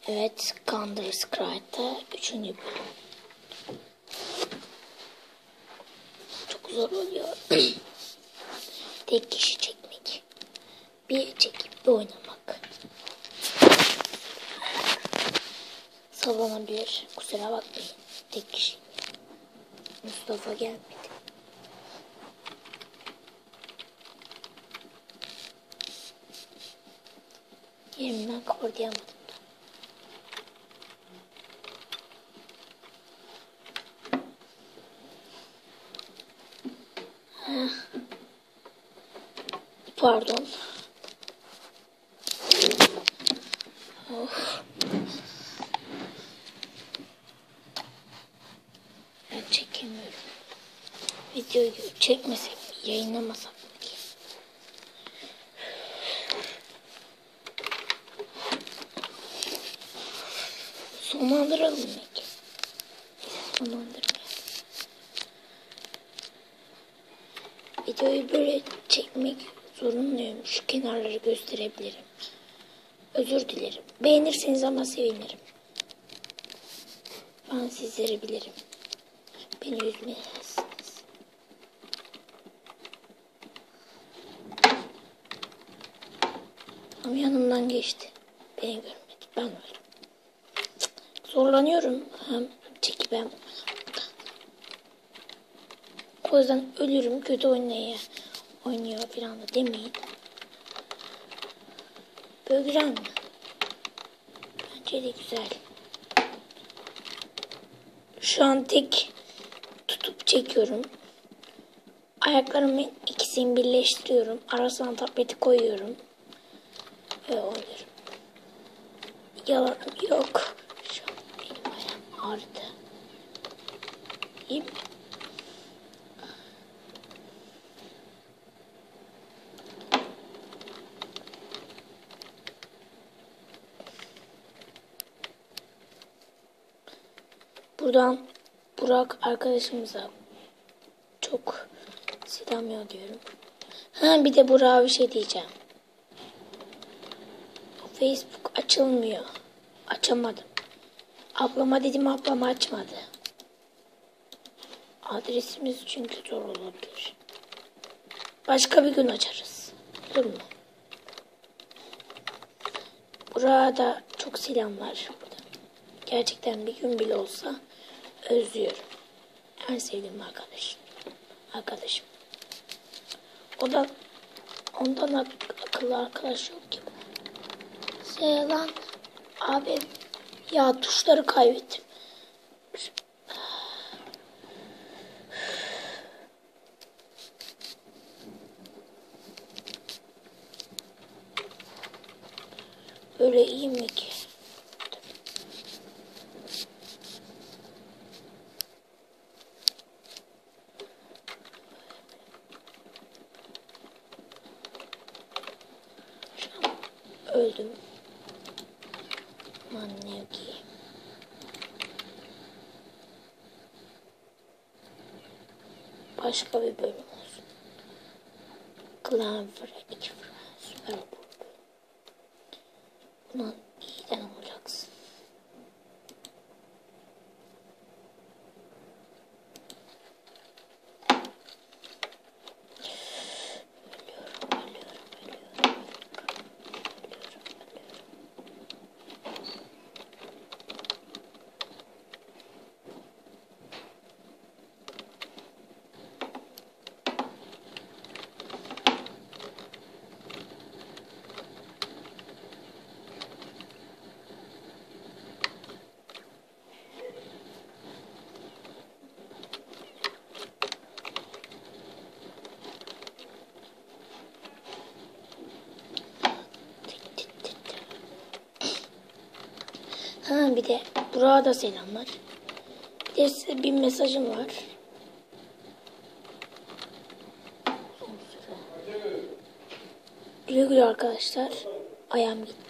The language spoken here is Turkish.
Evet, Counter Strike'da 3. bölüm. Çok zor oluyor. Tek kişi çekmek. Bir çekip bir oynamak. Sallanabilir. Kusura bakmayın. Tek kişi. Mustafa gelmedi. Yerimden kıpırdayamadım da. Pardon. Oh. Ben çekemiyorum. Videoyu çekmesem, yayınlamasam diye. Sonlandıralım belki. Sonlandırmayalım. Videoyu böyle çekmek zorunluyum. Şu kenarları gösterebilirim. Özür dilerim. Beğenirseniz ama sevinirim. Ben sizleri bilirim. Beni üzmeyesiniz. Ama yanımdan geçti. Beni görmedi. Ben öldüm. Zorlanıyorum. Hem çekip hem o yüzden ölürüm. Kötü oynuyor falan da demeyin. Böyle güzel mi? Bence de güzel. Şu an tek tutup çekiyorum. Ayaklarımın ikisini birleştiriyorum. Arasına tableti koyuyorum. Ve oluyorum. Yalanım yok. Şu an benim ayağım ağrıdı. İyi mi? Buradan Burak arkadaşımıza çok selam yolluyorum. Ha bir de Burak'a bir şey diyeceğim. Facebook açılmıyor. Açamadım. Ablama dedim, ablam açmadı. Adresimiz çünkü zor olabilir. Başka bir gün açarız. Olur mu? Burak'a da çok selamlar. Gerçekten bir gün bile olsa özlüyorum. En sevdiğim arkadaşım. Ondan akıllı arkadaş yok ki. Selam abi. Ya tuşları kaybettim. Böyle iyi mi ki? Öldüm. Anne ki. Başka bir bölüm olsun. Clan Freak Süper Bowl. Buna iyiden olacaksın. Ha bir de Burak'a da selamlar. Bir de size bir mesajım var. Güle güle arkadaşlar. Ayağım gitti.